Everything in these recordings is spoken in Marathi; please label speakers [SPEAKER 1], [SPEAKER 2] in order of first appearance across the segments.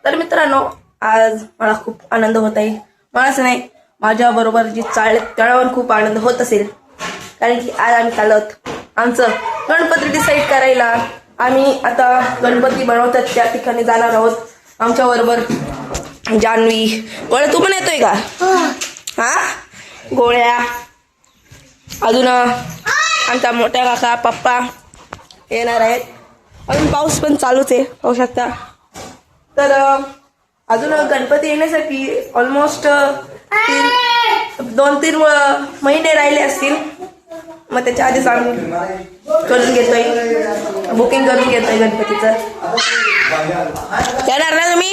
[SPEAKER 1] तर मित्रांनो, आज मला खूप आनंद होत आहे. मलाच नाही, माझ्याबरोबर जी चालत त्यावर खूप आनंद होत असेल. कारण की आज आम्ही चालत आमचं गणपती डिसाईड करायला. आम्ही आता गणपती बनवतात त्या ठिकाणी जाणार आहोत. आमच्याबरोबर जान्हवी, गोळ्या तू पण येतोय का? हा, गोळ्या, अजून आमचा मोठ्या काका पप्पा येणार आहेत. अजून पाऊस पण चालूच आहे, पाहू शकता. तर अजून गणपती येण्यासाठी ऑलमोस्ट 2-3 महिने राहिले असतील. मग त्याच्या आधीच आम्ही करून घेतोय, बुकिंग करून घेतोय गणपतीचं. येणार ना तुम्ही?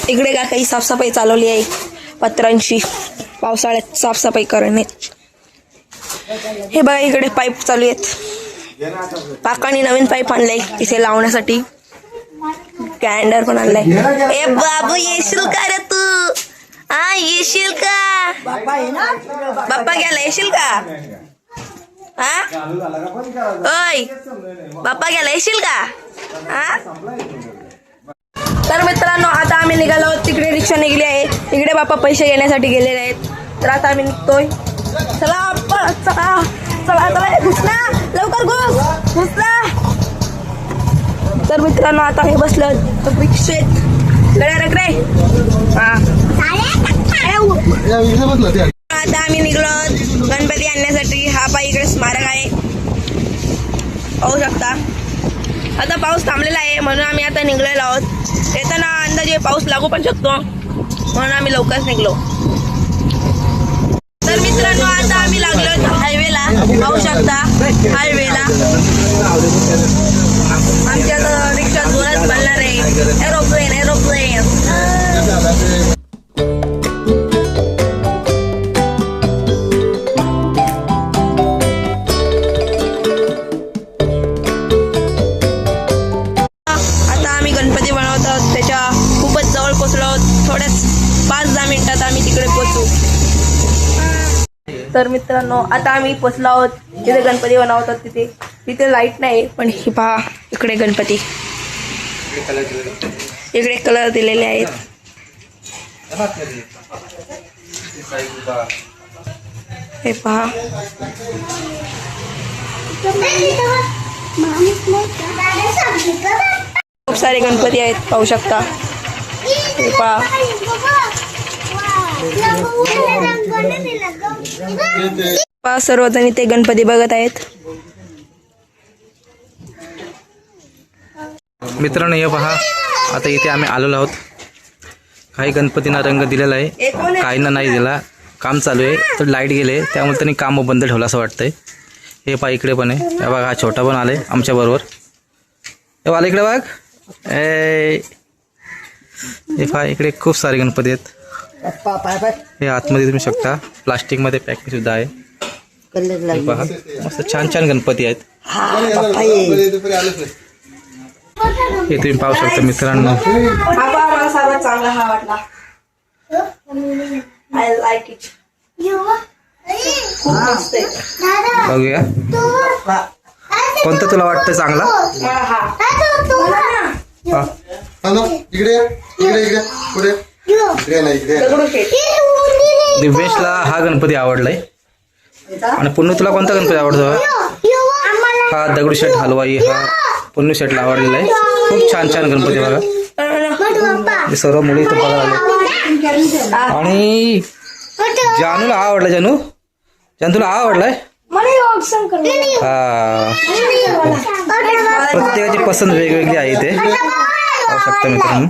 [SPEAKER 1] इकडे का काही साफसफाई चालवली आहे पत्रांची, पावसाळ्यात साफसफाई करणे. हे बघा, इकडे पाईप चालू आहेत. काकाने नवीन पाईप आणलाय इथे लावण्यासाठी. कॅलेंडर पण आणलाय. ए बाबू, येशील का रे तू? हा, येशील का? बाप्पा गेला, येशील का? हा, ओय बाप्पा गेला, येशील का? हा. तर मित्रांनो, आता आम्ही निघालो आहोत. तिकडे रिक्षा निघली आहे. इकडे बाप्पा पैसे घेण्यासाठी गेलेले आहेत. तर आता आम्ही निघतोय. चला चला चला चला, घुसला लवकर, घुसला. तर मित्रांनो, आता हे बसलं रिक्षेत. गड्या रगडे. आता आम्ही निघलो गणपती आणण्यासाठी. हा पाय इकडे स्मारक आहे, पाहू शकता. आता पाऊस थांबलेला आहे म्हणून आम्ही आता निघलेलो आहोत. येताना अंदाजे पाऊस लागू पण शकतो म्हणून आम्ही लवकरच निघलो. तर मित्रांनो, आता आम्ही लागलो हायवेला, पाहू शकता. हायवेला आमच्या रिक्षा जोरात बनणार आहे. एरोप्लेन. आता आम्ही गणपती बनवत आहोत. त्याच्या खूपच जवळ पोचलो आहोत. थोड्याच 5-10 मिनिटात आम्ही तिकडे पोचू. तर मित्रांनो, आता आम्ही पोचलो आहोत जिथे गणपती बनवतात तिथे. तिथे लाईट नाही, पण ही पहा, इकडे गणपती, इकडे कलर दिलेले आहेत. हे पहा, खूप सारे गणपती आहेत, पाहू शकता. हे पहा, सर्वजण इथे गणपती बघत आहेत.
[SPEAKER 2] मित्रांनो, हे पहा, आता इथे आम्ही आलेलो आहोत. काही गणपतींना रंग दिलेला आहे, काहींना नाही दिला. काम चालू आहे, तर लाईट गेले त्यामुळे त्यांनी काम बंद ठेवलं असं वाटतंय. हे पहा, इकडे पण आहे. हे बघा, हा छोटा पण आलाय आमच्या बरोबर. हे आला इकडे बघ. हे पहा, इकडे खूप सारे गणपती आहेत. हे आतमध्ये तुम्ही शकता, प्लास्टिकमध्ये पॅकिंग सुद्धा आहे. हे पहा, मस्त छान छान गणपती आहेत. हे तुम्ही पाहू शकता मित्रांनो.
[SPEAKER 1] मला सर्वात चांगला हा वाटला. I like it. खूप मस्त आहे.
[SPEAKER 2] बघूया कोणतं तुला वाटतं चांगला. दिव्येशला हा गणपती आवडलाय. आणि पुन्नू, तुला कोणता गणपती आवडतो? हा दगडूशेठ हलवाई, हा पुन्नू शेटला आवडलेला आहे. खूप छान छान गणपती बघा. सर्व मुली इथं बघायला आले. आणि जानूला हा आवडला. जानू तुला हा आवडलाय. हा, प्रत्येकाची पसंत वेगवेगळी आहे इथे, पाहू शकता मित्रांनो.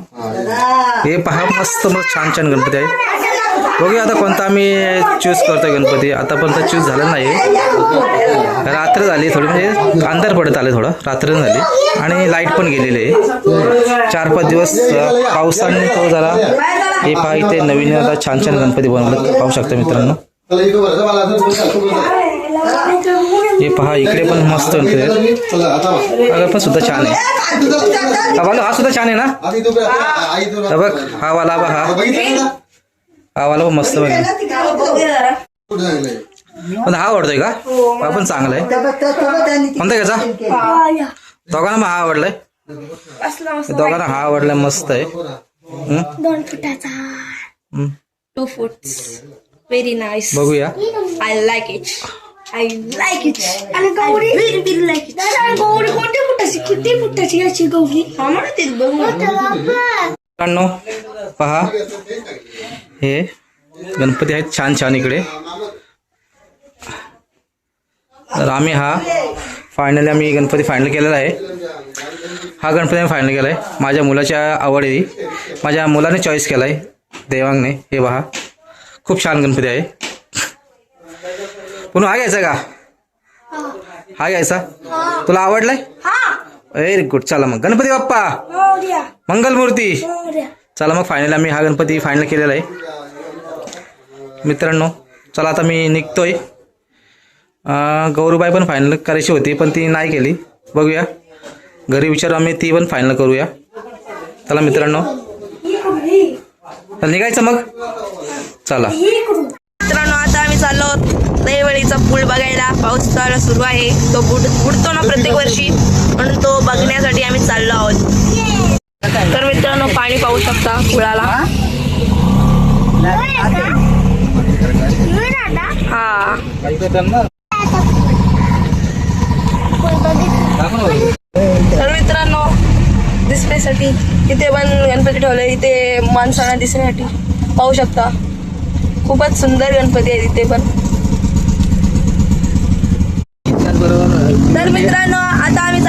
[SPEAKER 2] हे पहा, मस्त मस्त छान छान गणपती आहे. बघूया आता कोणता आम्ही चूज करतोय गणपती. आतापर्यंत चूज झालं नाही. रात्र झाली थोडी, म्हणजे अंधार पडत आले, थोडं रात्र झाली आणि लाईट पण गेलेली आहे. 4-5 दिवस पावसाने तो झाला. हे पहा, इथे नवीन आता छान छान गणपती बनवलं, पाहू शकता मित्रांनो. हे पहा, इकडे पण मस्त गणपती आहेत. पण सुद्धा छान आहे. हा सुद्धा छान आहे ना. बघ, हा वाला पण मस्त बघ. पण हा आवडतोय का? हा पण चांगला आहे. कोणता घ्यायचा? दोघांना मग हा आवडलाय. दोघांना हा आवडलाय. मस्त आहे.
[SPEAKER 1] 2 फुटाचा 2 फुट्स व्हेरी नाईस.
[SPEAKER 2] बघूया.
[SPEAKER 1] I like it. आणि Gauri very like it. Gauri कोणत्या फुटाची? किती फुटाची याची गौरी?
[SPEAKER 2] मित्रांनो पहा, हे गणपती आहेत छान छान इकडे. तर आम्ही आम्ही गणपती फायनल केलेला आहे. हा गणपती आम्ही फायनल केला आहे. माझ्या मुलाच्या आवड आहे. माझ्या मुलाने चॉईस केला आहे, देवांगने. हे पहा, खूप छान गणपती आहे. पुन्हा हा घ्यायचा का? हा घ्यायचा. तुला आवडलाय? Very good. चला मग गणपती बाप्पा मंगलमूर्ती. चला मग फायनल आम्ही हा गणपती फायनल केलेला आहे. मित्रांनो चला आता मी निघतोय. गौरूबाई पण फायनल करायची होती पण ती नाही केली. बघूया, घरी विचारू आम्ही, ती पण फायनल करूया. चला मित्रांनो, निघायचं मग. चला
[SPEAKER 1] मित्रांनो, आता आम्ही चाललो दहिवडीचा पूल बघायला. पाऊस चालू सुरू आहे. तो बुडतो ना प्रत्येक वर्षी, म्हणून तो बघण्यासाठी आम्ही चाललो आहोत. तर मित्रांनो, पाणी पाहू शकता पुलाला. हा, तर मित्रांनो, दिसण्यासाठी इथे पण गणपती ठेवले. इथे माणसांना दिसण्यासाठी पाहू शकता. खूपच सुंदर गणपती आहे तिथे पण. तर मित्रांनो, आता आम्ही